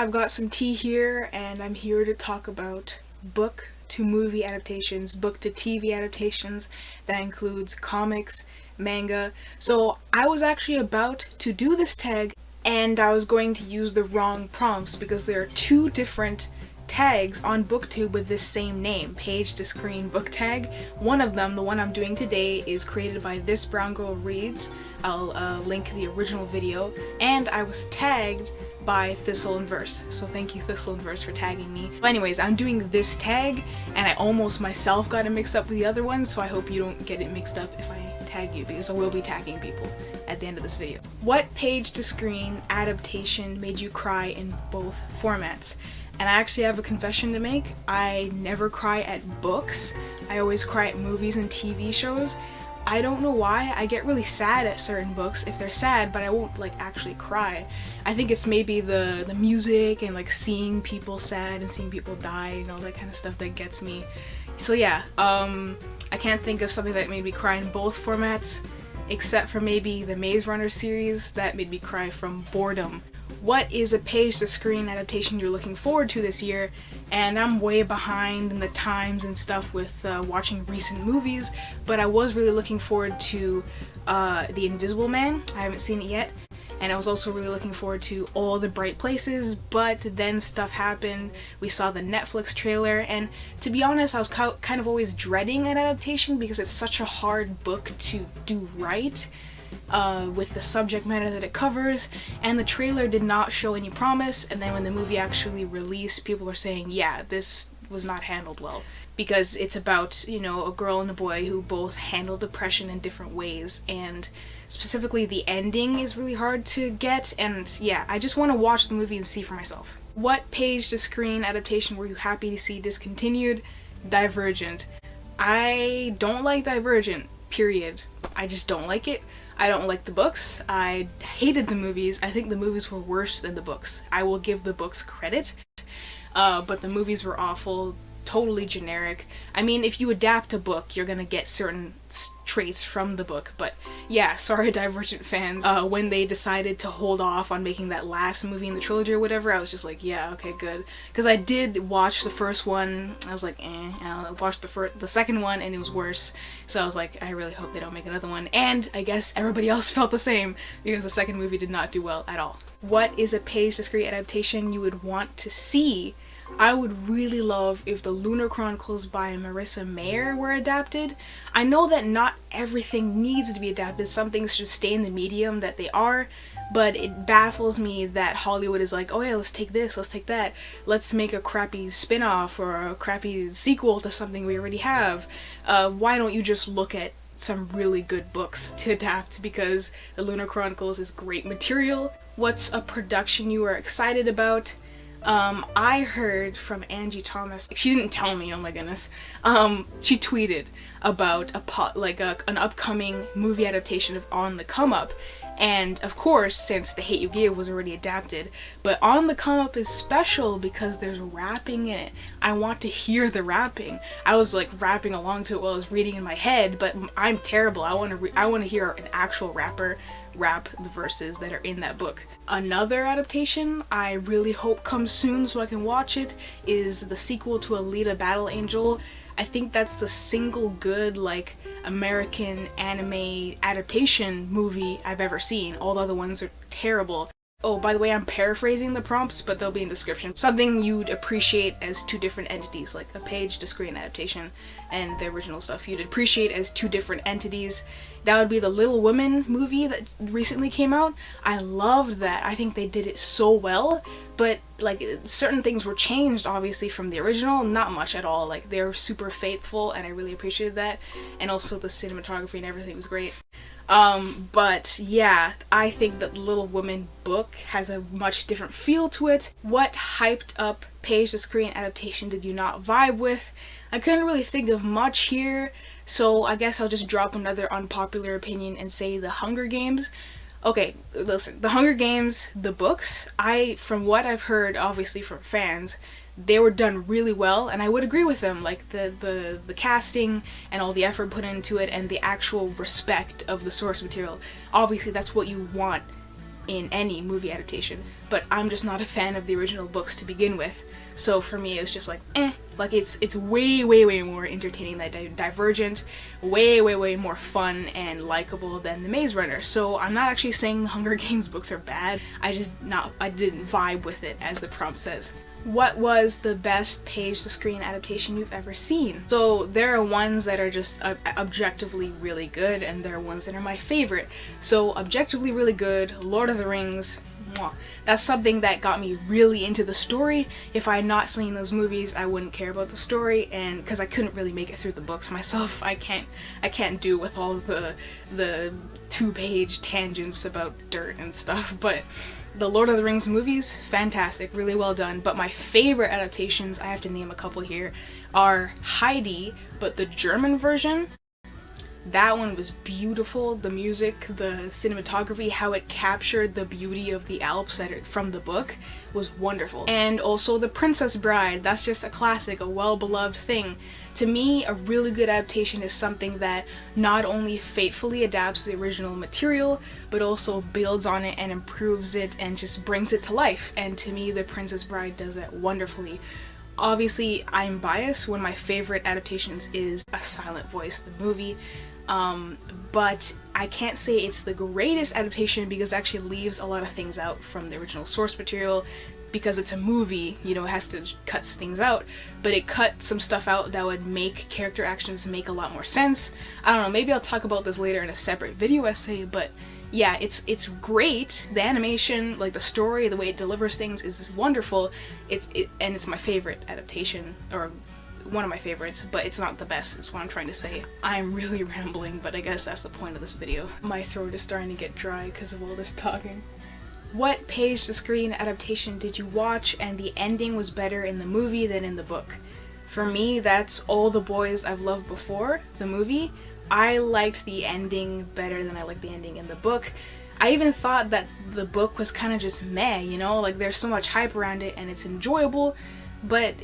I've got some tea here, and I'm here to talk about book to movie adaptations, book to TV adaptations. That includes comics, manga. So I was actually about to do this tag, and I was going to use the wrong prompts because there are two different tags on booktube with this same name, page to screen book tag. One of them, the one I'm doing today, is created by This Brown Girl Reads. I'll link the original video, and I was tagged by Thistle and Verse, so thank you Thistle and Verse for tagging me. But anyways, I'm doing this tag, and I almost myself got it mixed up with the other one, so I hope you don't get it mixed up if I tag you, because I will be tagging people at the end of this video. What page to screen adaptation made you cry in both formats? And I actually have a confession to make. I never cry at books. I always cry at movies and TV shows. I don't know why. I get really sad at certain books if they're sad, but I won't like actually cry. I think it's maybe the music and like seeing people sad and seeing people die and all that kind of stuff that gets me. So yeah, I can't think of something that made me cry in both formats, except for maybe the Maze Runner series that made me cry from boredom. What is a page to screen adaptation you're looking forward to this year? And I'm way behind in the times and stuff with watching recent movies, but I was really looking forward to The Invisible Man. I haven't seen it yet. And I was also really looking forward to All the Bright Places, but then stuff happened. We saw the Netflix trailer, and to be honest, I was kind of always dreading an adaptation because it's such a hard book to do right. With the subject matter that it covers, and the trailer did not show any promise, and then when the movie actually released, people were saying, yeah, this was not handled well. Because it's about, you know, a girl and a boy who both handle depression in different ways, and specifically the ending is really hard to get, and yeah, I just want to watch the movie and see for myself. What page to screen adaptation were you happy to see discontinued? Divergent. I don't like Divergent, period. I just don't like it. I don't like the books. I hated the movies. I think the movies were worse than the books. I will give the books credit, but the movies were awful, totally generic. I mean, if you adapt a book, you're gonna get certain traits from the book, but yeah, sorry Divergent fans. When they decided to hold off on making that last movie in the trilogy or whatever, I was just like, yeah, okay, good. Because I did watch the first one, I was like, eh, and I watched the second one, and it was worse, so I was like, I really hope they don't make another one, and I guess everybody else felt the same, because the second movie did not do well at all. What is a page to screen adaptation you would want to see? I would really love if the Lunar Chronicles by Marissa Mayer were adapted. I know that not everything needs to be adapted, some things should stay in the medium that they are, but it baffles me that Hollywood is like, oh yeah, let's take this, let's take that, let's make a crappy spin-off or a crappy sequel to something we already have. Why don't you just look at some really good books to adapt, because the Lunar Chronicles is great material. What's a production you are excited about? I heard from Angie Thomas, she didn't tell me, oh my goodness, she tweeted about an upcoming movie adaptation of On the Come Up, and of course, since The Hate You Give was already adapted, but On the Come Up is special because there's rapping in it. I want to hear the rapping. I was like rapping along to it while I was reading in my head, but I'm terrible. I want to hear an actual rapper rap the verses that are in that book. Another adaptation I really hope comes soon so I can watch it is the sequel to Alita Battle Angel. I think that's the single good like American anime adaptation movie I've ever seen. All the other ones are terrible. Oh, by the way, I'm paraphrasing the prompts, but they'll be in description. Something you'd appreciate as two different entities, like a page to screen adaptation and the original stuff you'd appreciate as two different entities. That would be the Little Women movie that recently came out. I loved that. I think they did it so well, but like certain things were changed obviously from the original, not much at all. Like they're super faithful and I really appreciated that, and also the cinematography and everything was great. But yeah, I think that the Little Women book has a much different feel to it. What hyped up page to screen adaptation did you not vibe with? I couldn't really think of much here, so I guess I'll just drop another unpopular opinion and say The Hunger Games. Okay, listen, The Hunger Games, the books, from what I've heard, obviously from fans, they were done really well, and I would agree with them, like the casting and all the effort put into it and the actual respect of the source material. Obviously that's what you want in any movie adaptation, but I'm just not a fan of the original books to begin with. So for me, it was just like, like it's way more entertaining than Divergent, way more fun and likable than The Maze Runner. So I'm not actually saying the Hunger Games books are bad. I didn't vibe with it, as the prompt says. What was the best page-to-screen adaptation you've ever seen? So there are ones that are just objectively really good, and there are ones that are my favorite. So objectively really good, Lord of the Rings, mwah. That's something that got me really into the story. If I had not seen those movies, I wouldn't care about the story, and because I couldn't really make it through the books myself, I can't do with all the 2-page tangents about dirt and stuff. But the Lord of the Rings movies, fantastic, really well done. But my favorite adaptations, I have to name a couple here, are Heidi, but the German version. That one was beautiful. The music, the cinematography, how it captured the beauty of the Alps from the book was wonderful. And also The Princess Bride, that's just a classic, a well-beloved thing. To me, a really good adaptation is something that not only faithfully adapts the original material, but also builds on it and improves it and just brings it to life. And to me, The Princess Bride does that wonderfully. Obviously, I'm biased. One of my favorite adaptations is A Silent Voice, the movie. But I can't say it's the greatest adaptation because it actually leaves a lot of things out from the original source material. Because it's a movie, you know, it has to cut things out, but it cut some stuff out that would make character actions make a lot more sense. I don't know, maybe I'll talk about this later in a separate video essay, but yeah, it's great. The animation, like the story, the way it delivers things is wonderful. And it's my favorite adaptation, or one of my favorites, but it's not the best, is what I'm trying to say. I'm really rambling, but I guess that's the point of this video. My throat is starting to get dry because of all this talking. What page-to-screen adaptation did you watch and the ending was better in the movie than in the book? For me, that's All the Boys I've Loved Before, the movie. I liked the ending better than I liked the ending in the book. I even thought that the book was kind of just meh, you know? Like, there's so much hype around it and it's enjoyable, but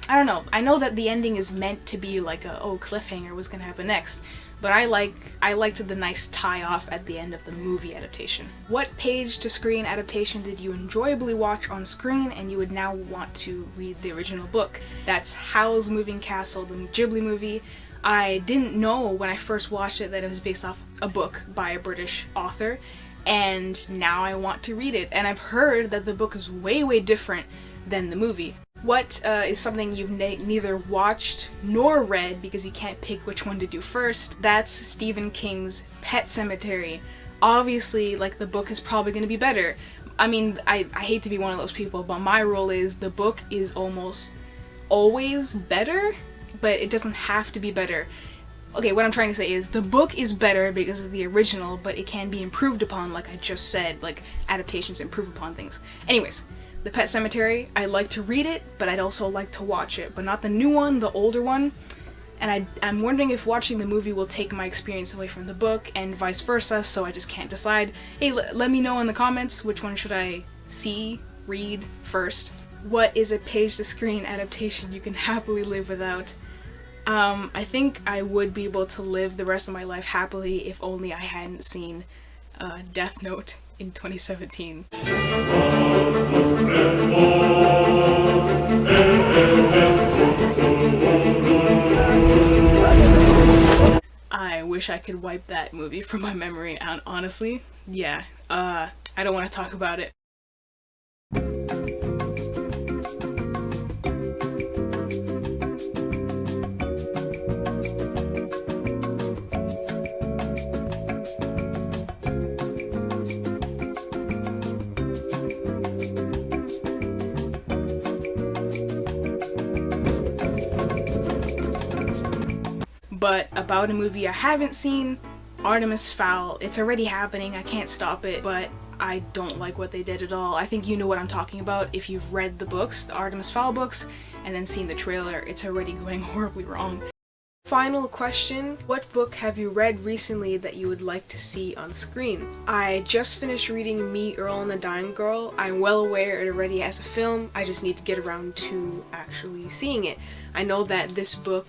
I don't know. I know that the ending is meant to be like a, oh, cliffhanger, what's gonna happen next? But I liked the nice tie-off at the end of the movie adaptation. What page-to-screen adaptation did you enjoyably watch on screen and you would now want to read the original book? That's Howl's Moving Castle, the Ghibli movie. I didn't know when I first watched it that it was based off a book by a British author, and now I want to read it. And I've heard that the book is way different than the movie. What is something you've neither watched nor read because you can't pick which one to do first? That's Stephen King's Pet Sematary. Obviously, like, the book is probably going to be better. I mean, I hate to be one of those people, but my rule is the book is almost always better, but it doesn't have to be better. Okay, what I'm trying to say is the book is better because of the original, but it can be improved upon, like I just said, like adaptations improve upon things. Anyways, The Pet Sematary, I like to read it, but I'd also like to watch it, but not the new one, the older one. And I'm wondering if watching the movie will take my experience away from the book, and vice versa, so I just can't decide. Hey, let me know in the comments which one should I read first. What is a page-to-screen adaptation you can happily live without? I think I would be able to live the rest of my life happily if only I hadn't seen Death Note in 2017. I wish I could wipe that movie from my memory, and honestly, yeah, I don't want to talk about it. But about a movie I haven't seen, Artemis Fowl. It's already happening, I can't stop it, but I don't like what they did at all. I think you know what I'm talking about if you've read the books, the Artemis Fowl books, and then seen the trailer. It's already going horribly wrong. Final question, what book have you read recently that you would like to see on screen? I just finished reading Me, Earl and the Dying Girl. I'm well aware it already has a film, I just need to get around to actually seeing it. I know that this book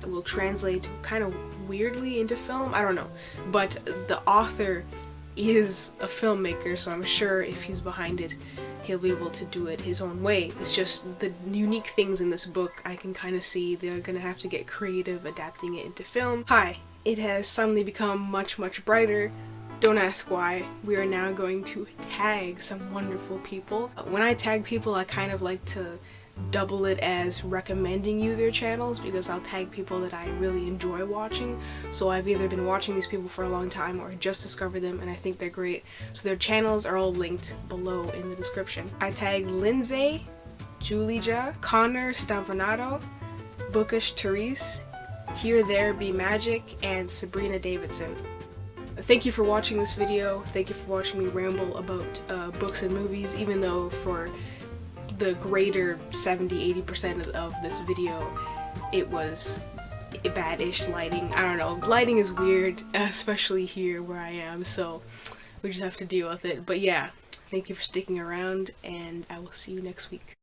will translate kind of weirdly into film, I don't know, but the author is a filmmaker, so I'm sure if he's behind it, he'll be able to do it his own way. It's just the unique things in this book I can kind of see they're gonna have to get creative adapting it into film. Hi, it has suddenly become much brighter. Don't ask why. We are now going to tag some wonderful people. When I tag people, I kind of like to double it as recommending you their channels, because I'll tag people that I really enjoy watching. So I've either been watching these people for a long time or just discovered them and I think they're great. So their channels are all linked below in the description. I tagged Lindsay, Julija, Connor Stavanato, Bookish Therese, Here There Be Magic, and Sabrina Davidson. Thank you for watching this video. Thank you for watching me ramble about books and movies, even though for the greater 70-80% of this video it was bad-ish lighting. I don't know, lighting is weird, especially here where I am, so we just have to deal with it. But yeah, thank you for sticking around and I will see you next week.